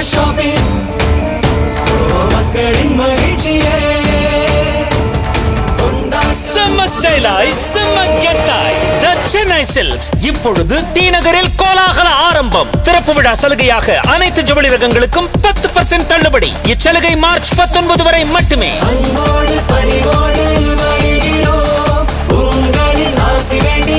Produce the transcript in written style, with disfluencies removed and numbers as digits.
Shopping மக்களின் மகிழ்ச்சியே செம்ம ஸ்டைலாய் செம்ம கெத்தாய் தி சென்னை சில்க்ஸ் இப்பொழுது டி நகரில் கோலாகல ஆரம்பம். திறப்பு விழா சலுகையாக அனைத்து ஜவுளி ரகங்களுக்கும் 10% தள்ளுபடி. இச்சலுகை மார்ச் 19 வரை மட்டுமே. அன்போடு பணிவோடு வருகிறோம் உங்களின் ஆசி வேண்டி